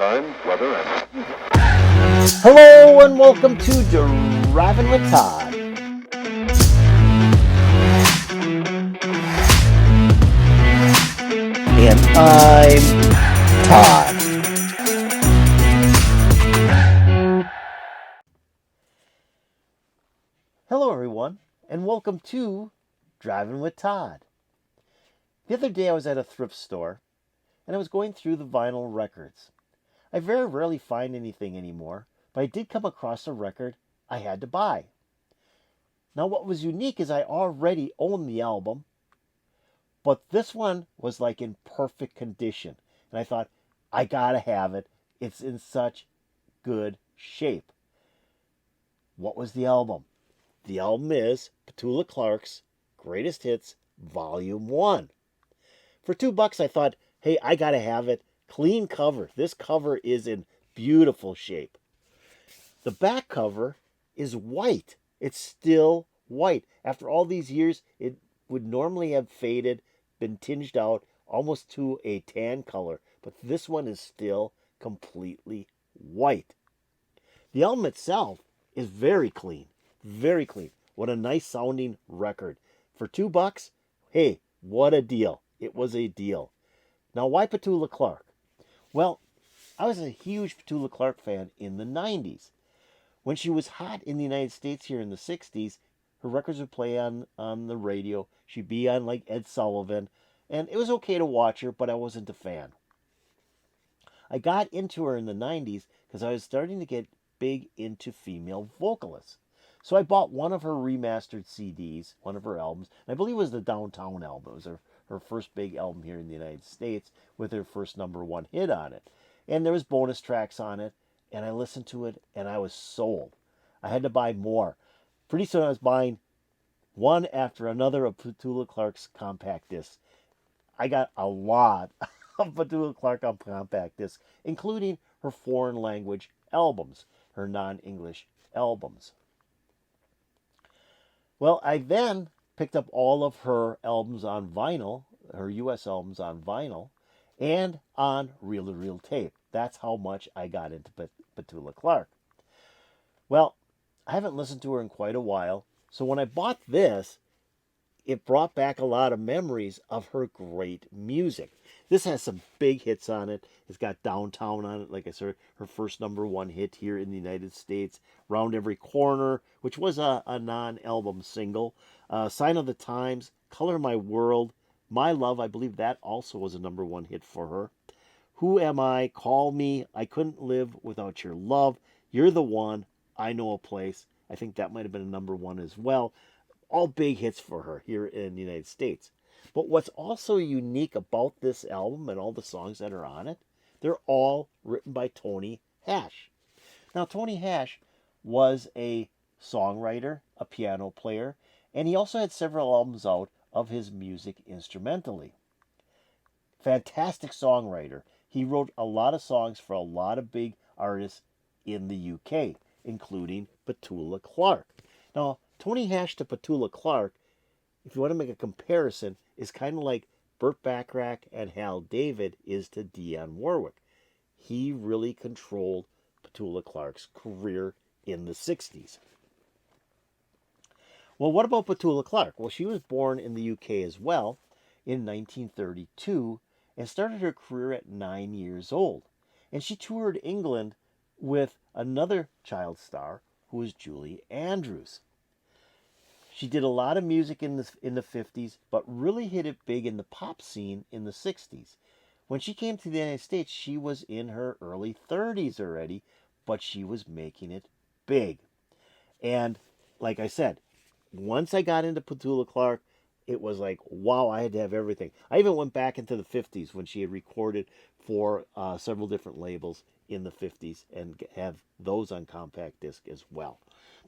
time, weather, and... Hello and welcome to Driving with Todd. And I'm Todd. Hello everyone and welcome to Driving with Todd. The other day I was at a thrift store and I was going through the vinyl records. I very rarely find anything anymore, but I did come across a record I had to buy. Now what was unique is I already owned the album, but this one was like in perfect condition. And I thought, I gotta have it. It's in such good shape. What was the album? The album is Petula Clark's Greatest Hits Volume 1. For $2 I thought, hey, I gotta have it. Clean cover. This cover is in beautiful shape. The back cover is white. It's still white. After all these years, it would normally have faded, been tinged out almost to a tan color, but this one is still completely white. The album itself is very clean, very clean. What a nice sounding record. For $2, hey, what a deal. It was a deal. Now, why Petula Clark? Well, I was a huge Petula Clark fan in the 90s. When she was hot in the United States here in the 60s, her records would play on the radio. She'd be on like Ed Sullivan. And it was okay to watch her, but I wasn't a fan. I got into her in the 90s because I was starting to get big into female vocalists. So I bought one of her remastered CDs, one of her albums. And I believe it was the Downtown album. It was her first big album here in the United States with her first #1 hit on it. And there was bonus tracks on it. And I listened to it and I was sold. I had to buy more. Pretty soon I was buying one after another of Petula Clark's compact discs. I got a lot of Petula Clark on compact disc, including her foreign language albums, her non-English albums. Well, I then picked up all of her albums on vinyl, her U.S. albums on vinyl, and on reel-to-reel tape. That's how much I got into Petula Clark. Well, I haven't listened to her in quite a while, so when I bought this, it brought back a lot of memories of her great music. This has some big hits on it. It's got Downtown on it, like I said, her first #1 hit here in the United States. Round Every Corner, which was a non-album single. Sign of the Times, Color My World, My Love, I believe that also was a #1 hit for her. Who Am I? Call Me, I Couldn't Live Without Your Love, You're the One, I Know a Place. I think that might have been a #1 as well. All big hits for her here in the United States. But what's also unique about this album and all the songs that are on it, they're all written by Tony Hash. Now, Tony Hash was a songwriter, a piano player, and he also had several albums out of his music instrumentally. Fantastic songwriter. He wrote a lot of songs for a lot of big artists in the UK, including Petula Clark. Now, Tony Hash to Petula Clark, if you want to make a comparison, is kind of like Burt Bacharach and Hal David is to Dionne Warwick. He really controlled Petula Clark's career in the 60s. Well, what about Petula Clark? Well, she was born in the UK as well in 1932 and started her career at 9 years old. And she toured England with another child star who was Julie Andrews. She did a lot of music in the 50s, but really hit it big in the pop scene in the 60s. When she came to the United States, she was in her early 30s already, but she was making it big. And like I said, once I got into Petula Clark, it was like, wow, I had to have everything. I even went back into the 50s when she had recorded for several different labels in the 50s and have those on compact disc as well.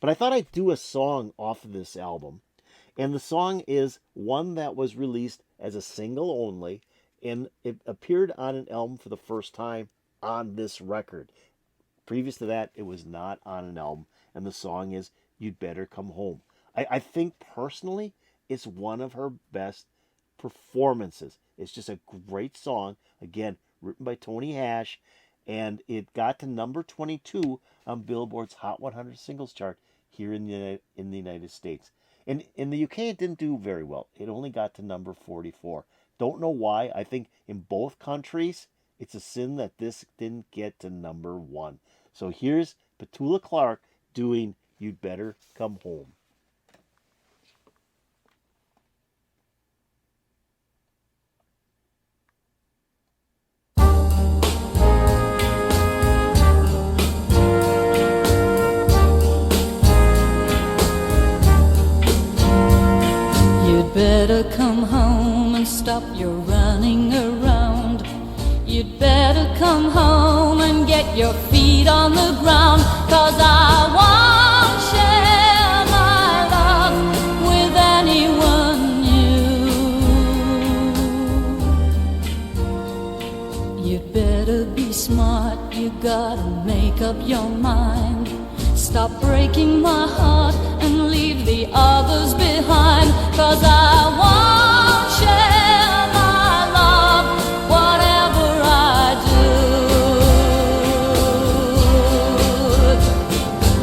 But I thought I'd do a song off of this album. And the song is one that was released as a single only, and it appeared on an album for the first time on this record. Previous to that, it was not on an album, and the song is You'd Better Come Home. I think personally, it's one of her best performances. It's just a great song, again, written by Tony Hash, and it got to number 22 on Billboard's Hot 100 singles chart here in the United States. In the UK, it didn't do very well. It only got to number 44. Don't know why. I think in both countries, it's a sin that this didn't get to number 1. So here's Petula Clark doing You'd Better Come Home. Better come home and stop your running around. You'd better come home and get your feet on the ground, 'cause I won't share my love with anyone new. You'd better be smart, you gotta make up your mind. Stop breaking my heart and leave the others behind, 'cause I won't share my love, whatever I do.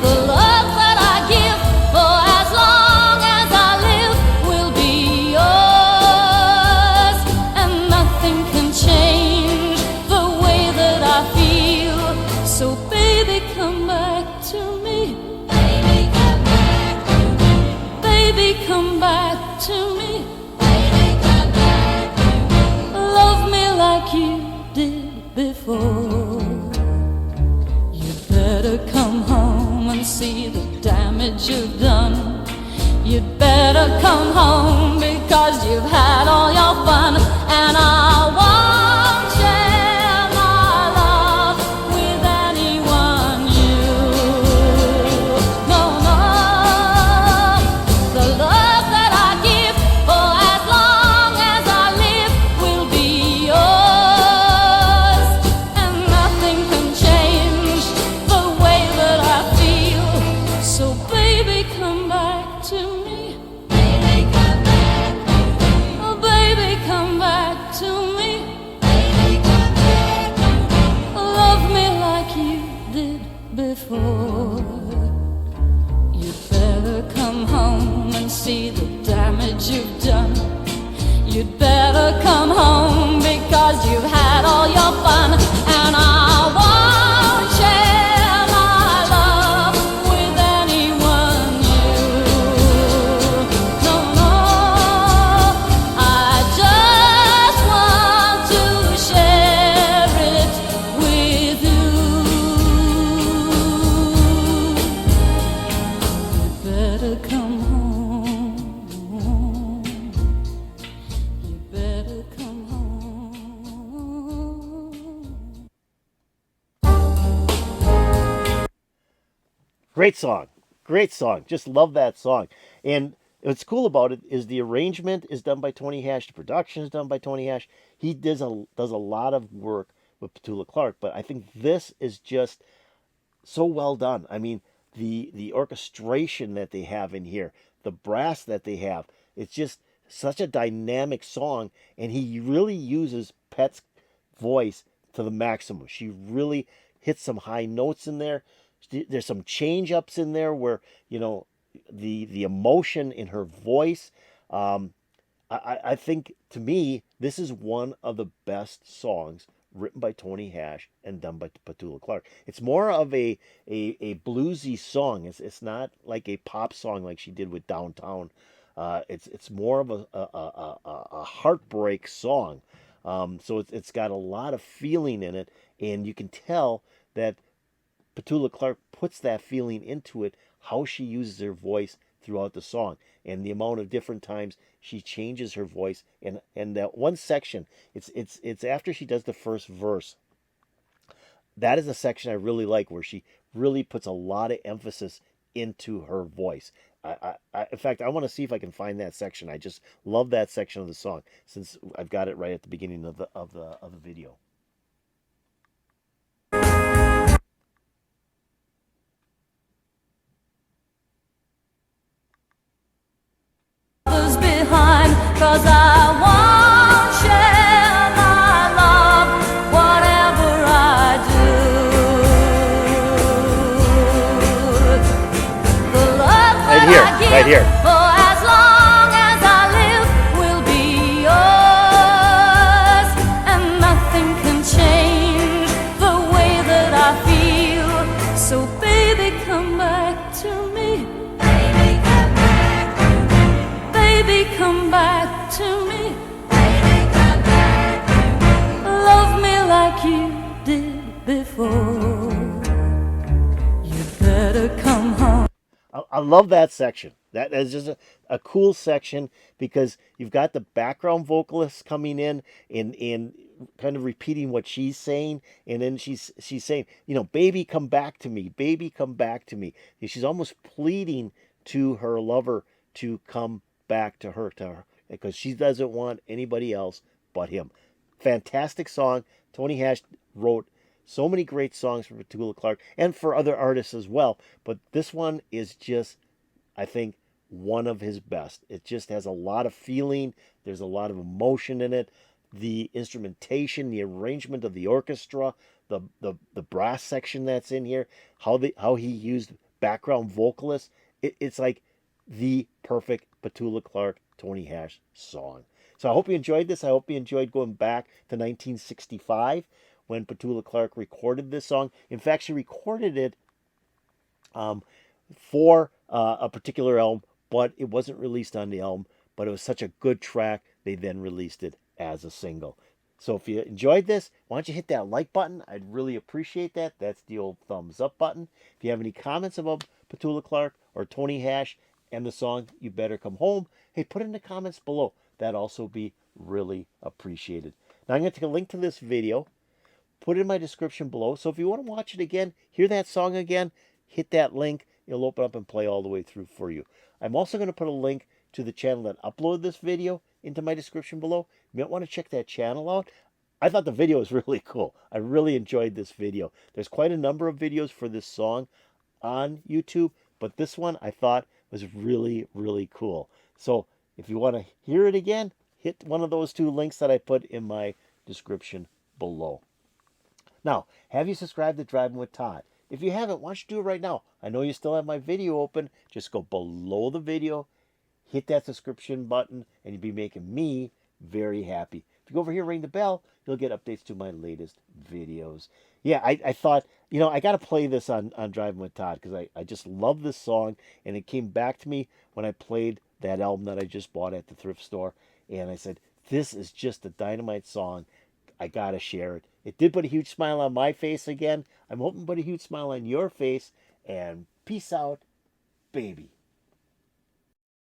The love that I give for as long as I live will be yours, and nothing can change the way that I feel. So baby, come back to me. Baby, come back to me. Baby, come back to me. Baby, come back to me. Love me like you did before. You'd better come home and see the damage you've done. You'd better come home because you've had all your fun, and I won't share my love with anyone new. No, no. The love that I give for as long as I live will be yours, and nothing can change the way that I feel. So baby, come back to me. Baby, come back to me. Oh baby, come back to me. Baby, come back to me. Love me like you did before. You'd better come home and see the damage you've done. You'd better come home because you've had all your fun, and I won't share my love with anyone new. No, no, I just want to share it with you. You better come home. You better come home. Great song. Great song. Just love that song. And what's cool about it is the arrangement is done by Tony Hash. The production is done by Tony Hash. He does a lot of work with Petula Clark, but I think this is just so well done. I mean, the orchestration that they have in here, the brass that they have, it's just such a dynamic song, and he really uses Pet's voice to the maximum. She really hits some high notes in there. There's some change ups in there where, you know, the emotion in her voice. I think, to me, this is one of the best songs written by Tony Hash and done by Petula Clark. It's more of a bluesy song. It's not like a pop song like she did with Downtown. It's more of a heartbreak song. So it's got a lot of feeling in it, and you can tell that Petula Clark puts that feeling into it, how she uses her voice throughout the song, and the amount of different times she changes her voice. And that one section, it's after she does the first verse. That is a section I really like, where she really puts a lot of emphasis into her voice. In fact, I want to see if I can find that section. I just love that section of the song, since I've got it right at the beginning of the video. Behind, 'cause I won't share my love, whatever I do. Right here. For as long as I live, will be yours, and nothing can change the way that I feel. So baby, come back to me. Baby, come back to me. Baby, come back to me. Baby, come back to me. Love me like you did before. You better come home. I love that section. That is just a cool section because you've got the background vocalist coming in and kind of repeating what she's saying, and then she's saying, baby, come back to me, baby, come back to me. And she's almost pleading to her lover to come back to her, because she doesn't want anybody else but him. Fantastic song. Tony Hash wrote so many great songs for Petula Clark and for other artists as well, but this one is just, I think, one of his best. It just has a lot of feeling. There's a lot of emotion in it. The instrumentation, the arrangement of the orchestra, the brass section that's in here, how he used background vocalists. It's like the perfect Petula Clark, Tony Hash song. So I hope you enjoyed this. I hope you enjoyed going back to 1965 when Petula Clark recorded this song. In fact, she recorded it for a particular album, but it wasn't released on the album. But it was such a good track, they then released it as a single. So if you enjoyed this, why don't you hit that like button? I'd really appreciate that. That's the old thumbs up button. If you have any comments about Petula Clark or Tony Hash and the song You Better Come Home, hey, put it in the comments below. That'd also be really appreciated. Now I'm going to take a link to this video, put it in my description below. So if you want to watch it again, hear that song again, hit that link. It'll open up and play all the way through for you. I'm also going to put a link to the channel that uploaded this video into my description below. You might want to check that channel out. I thought the video was really cool. I really enjoyed this video. There's quite a number of videos for this song on YouTube, but this one I thought was really, really cool. So if you want to hear it again, hit one of those two links that I put in my description below. Now, have you subscribed to Driving with Todd? If you haven't, why don't you do it right now? I know you still have my video open. Just go below the video, hit that subscription button, and you'll be making me very happy. If you go over here, ring the bell, you'll get updates to my latest videos. Yeah, I thought, I got to play this on Driving with Todd because I just love this song, and it came back to me when I played that album that I just bought at the thrift store, and I said, this is just a dynamite song. I got to share it. It did put a huge smile on my face again. I'm hoping to put a huge smile on your face, and peace out, baby.